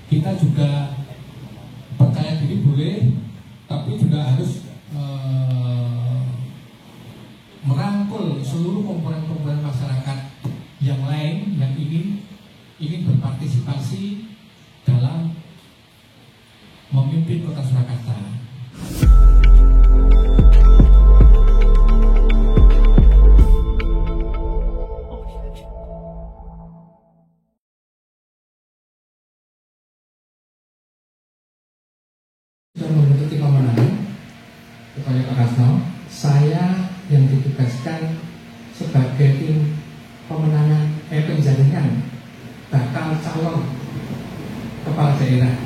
kita juga percaya diri boleh, tapi juga harus merangkul seluruh komponen-komponen masyarakat yang lain yang ingin berpartisipasi dalam memimpin Kota Surakarta. Sudah membentuk tim pemenangan kepada Pak Kasno, saya yang ditugaskan sebagai tim pemenangan penjaringan bakal calon kepala daerah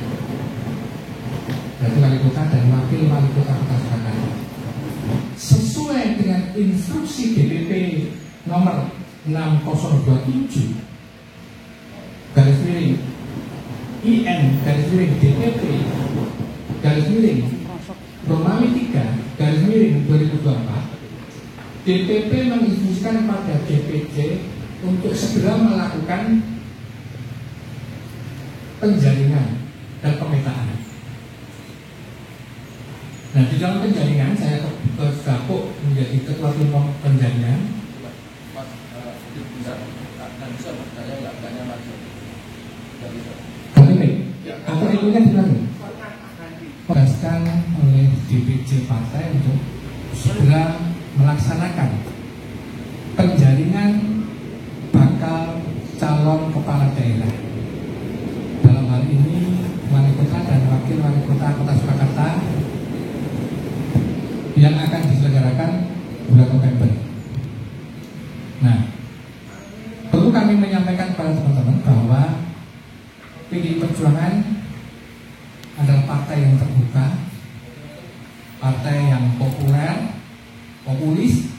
dari wali kota dan wakil wali kota Kota Surakarta sesuai dengan instruksi DPP nomor 6027 garis miring IN garis miring DPP garis miring Romawi 3 garis miring 2024. DPP menginstruksikan pada DPC untuk segera melakukan penjaringan dan pemetaan. Nah, di dalam penjaringan saya tergabung menjadi ketua tim penjaringan. Atau itunya diulangi. Ditugaskan oleh DPC partai untuk segera melaksanakan penjaringan bakal calon kepala daerah. Dalam hal ini wali kota dan wakil wali kota Kota Surakarta yang akan diselenggarakan bulan November. Nah, perlu kami menyampaikan kepada teman-teman bahwa PDI Perjuangan adalah partai yang terbuka, partai yang populis,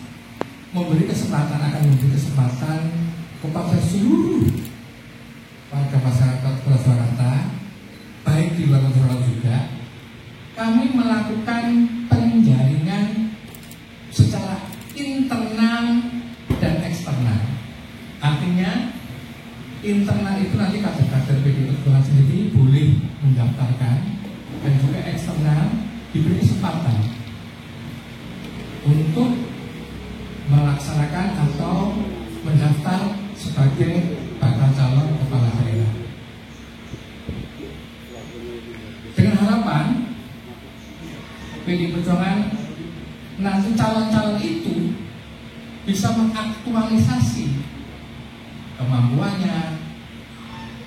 akan memberi kesempatan kepada seluruh warga masyarakat Kota Surakarta, baik di luar Surakarta juga. Kami melakukan penjaringan secara internal dan eksternal. Artinya internal itu nanti kader-kader PDI Perjuangan sendiri boleh mendaftarkan, dan juga eksternal diberi kesempatan untuk melaksanakan atau mendaftar sebagai bakal calon kepala daerah. Dengan harapan PDI Perjuangan nanti calon-calon itu bisa mengaktualisasi kemampuannya,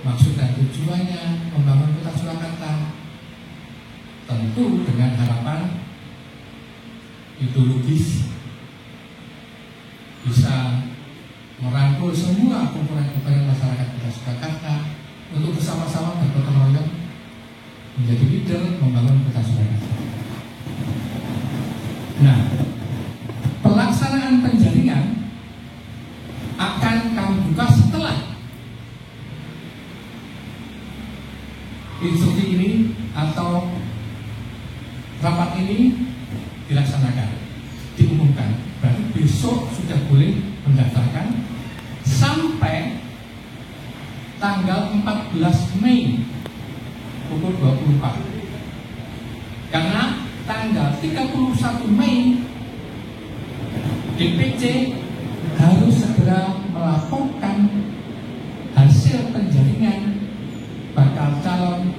maksud dan tujuannya membangun Kota Surakarta, tentu dengan harapan ideologis bisa merangkul semua komponen-komponen masyarakat Kota Surakarta untuk bersama-sama bergotong royong menjadi leader membangun Kota Surakarta. Nah, pelaksanaan penjaringan akan kami buka setelah instruksi ini atau rapat ini dilaksanakan, diumumkan. Berarti besok sudah boleh mendaftarkan sampai tanggal 14 Mei pukul 24. Karena tanggal 31 Mei DPC harus segera melaporkan hasil penjaringan bakal calon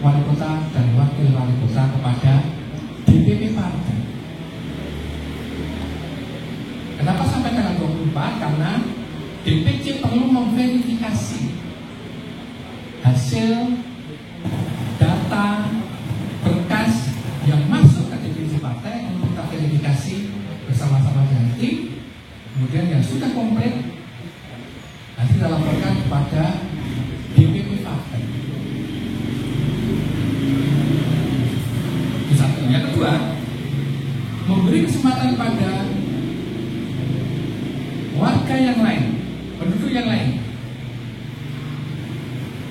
wali kota dan wakil wali kota kepada DPP partai. Kenapa sampai tanggal 24? Karena DPC perlu memverifikasi hasil data berkas yang masuk ke DPC partai untuk kita verifikasi bersama-sama dengan tim. Kemudian yang sudah komplit nanti dilaporkan kepada DPP partai. Itu satu. Yang kedua, memberi kesempatan pada warga yang lain, penduduk yang lain.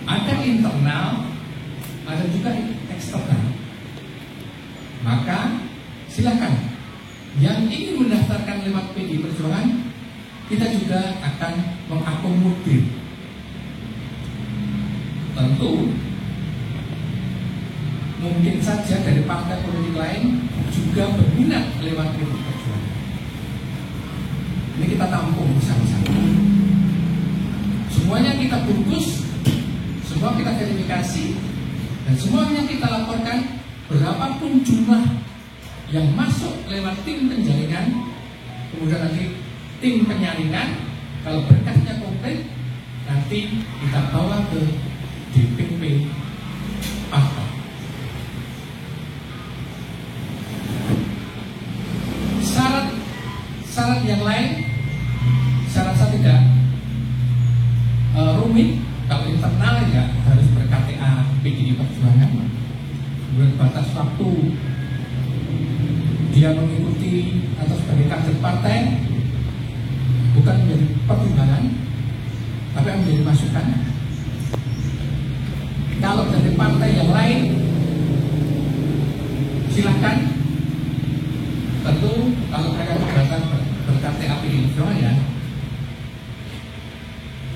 Ada internal, ada juga eksternal. Maka silakan yang ingin mendaftarkan lewat PDI Perjuangan, kita juga akan mengakomodir tentu mungkin saja dari partai politik lain juga berminat lewat PDI Perjuangan. Ini kita tampung bersama-sama. Semuanya kita bungkus, semua kita verifikasi, dan semuanya kita laporkan. Berapapun jumlah yang masuk lewat tim penjaringan, kemudian nanti tim penyaringan, kalau berkasnya komplit, nanti kita bawa ke DPP partai. Syarat yang lain, saya rasa tidak rumit. Kalau internal ya harus ber-KTA PDI Perjuangan. Kemudian batas waktu dia mengikuti atau sebagai kader partai bukan menjadi pertimbangan, tapi menjadi masukan. Kalau dari partai yang lain silakan. Tentu kalau mereka datang ber-KTA PDI Perjuangan ya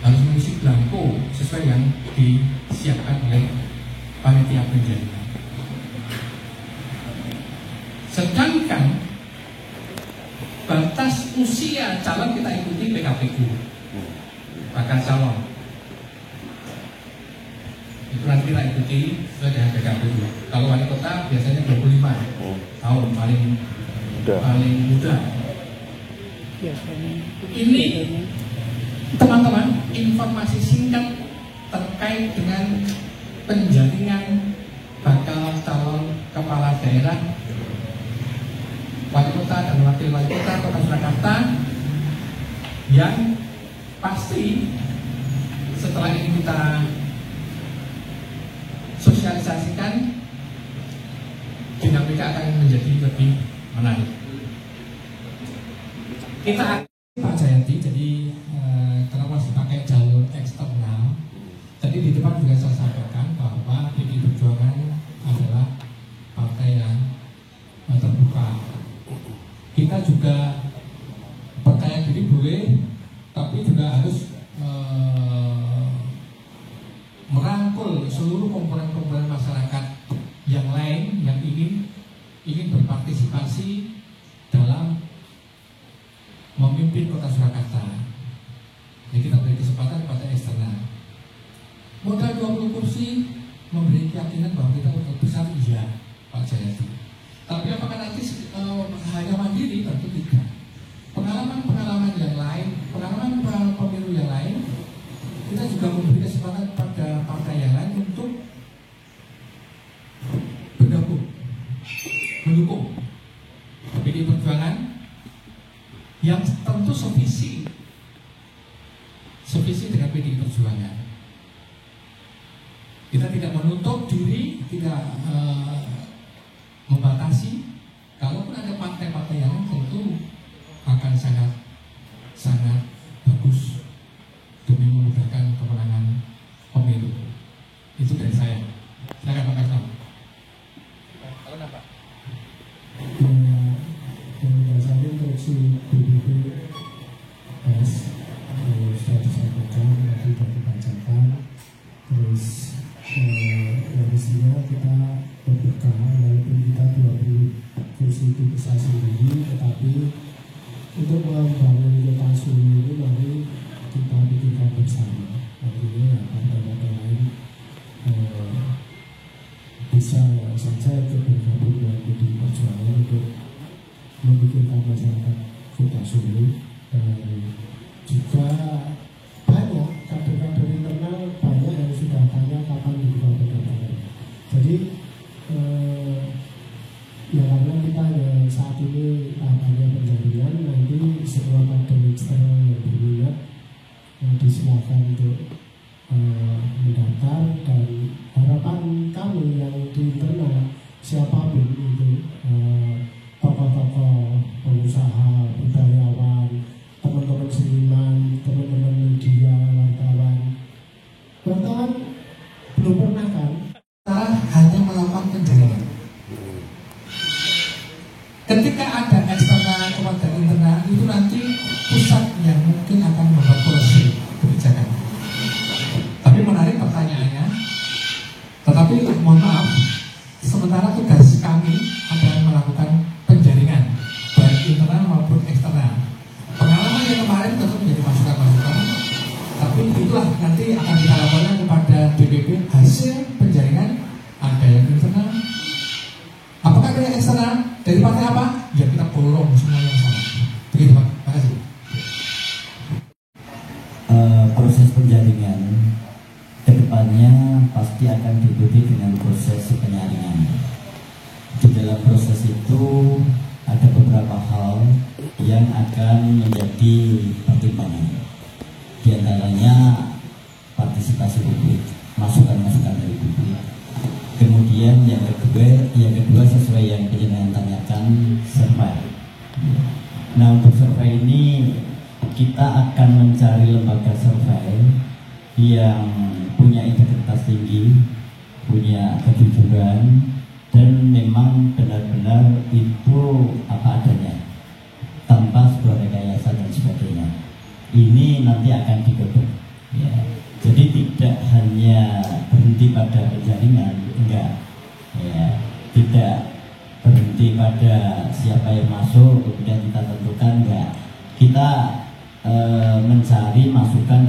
harus mengisi belangko sesuai yang disiapkan oleh panitia penjaringan. Sedangkan batas usia calon kita ikuti PKPU, bakal calon itu nanti kita ikuti sesuai dengan PKPU. Kalau wali kota biasanya 25 tahun paling muda. Ini teman-teman informasi singkat terkait dengan penjaringan bakal calon kepala daerah, wali kota dan wakil wali kota Kota Surakarta, yang pasti setelah ini kita sosialisasikan, dinamika akan menjadi lebih menarik. Kita Pak Jayanti, jadi kenapa masih pakai jalur eksternal? Tadi di depan juga saya sampaikan bahwa PDI Perjuangan adalah partai yang terbuka. Kita juga percaya diri boleh, tapi juga harus merangkul seluruh komponen-komponen masyarakat yang lain yang ingin berpartisipasi dalam memimpin Kota Surakarta. Jadi kita beri kesempatan kepada eksternal. Modal 20 kursi memberi keyakinan bahwa kita untuk besar, iya Pak Jayadi. Tapi apakah nanti hanya mandiri? Tentu tidak. Pengalaman yang lain, pengalaman pemilu yang lain, kita juga memberi kesempatan pada partai yang lain untuk bergabung, mendukung PDI Perjuangan yang tentu sevisi dengan PDI Perjuangan. Kita tidak menutup diri, tidak membatasi. Kalaupun ada partai-partai yang tentu akan sangat bagus demi memudahkan kemenangan pemilu. Itu dari saya. Silakan Pak Kastam. Kalau apa? Berdasarkan instruksi BPPS sudah disampaikan, nanti sudah dibacakan. Terus isinya kita berbuka, walaupun kita 20 kursi itu bisa sendiri, tetapi untuk membangun Kota Solo ini mari kita pikirkan bersama. Artinya partai-partai lain bisa saja ikut bergabung dengan PDI Perjuangan untuk memikirkan masyarakat Kota Solo. Dan juga banyak kader-kader internal, banyak yang sudah tanya kapan dibuka pendaftaran. Jadi ya karena kita saat ini tahapannya penjaringan, nanti semua kader eksternal yang berminat disilakan untuk mendaftar, dan harapan kami yang di internal siapapun itu tokoh-tokoh pengusaha, budayawan, teman-teman seniman, teman-teman media, wartawan belum pernah kan hanya melakukan penjaringan. Ketika ada eksternal kepada internal, itu nanti pusat yang mungkin akan membuat polisi kebijakan. Tapi menarik pertanyaannya, itulah nanti akan kita laporkan kepada DPP hasil penjaringan. Ada yang internal, apakah ada yang eksternal dari partai apa? Ya kita borong semua yang sama. Begitu Pak, terima kasih. Proses penjaringan kedepannya pasti akan diikuti dengan proses penyaringan. Di dalam proses itu ada beberapa hal yang akan menjadi pertimbangan. Di antaranya partisipasi publik, masukan-masukan dari publik. Kemudian yang kedua sesuai yang penjenengan tanyakan, survei. Nah, untuk survei ini kita akan mencari lembaga survei yang punya integritas tinggi, punya kejujuran, dan memang benar-benar itu apa adanya, tanpa sebuah rekayasa dan sebagainya. Ini nanti akan digodok, ya. Jadi tidak hanya berhenti pada penjaringan, enggak, ya, tidak berhenti pada siapa yang masuk kemudian kita tentukan, enggak. Kita mencari masukan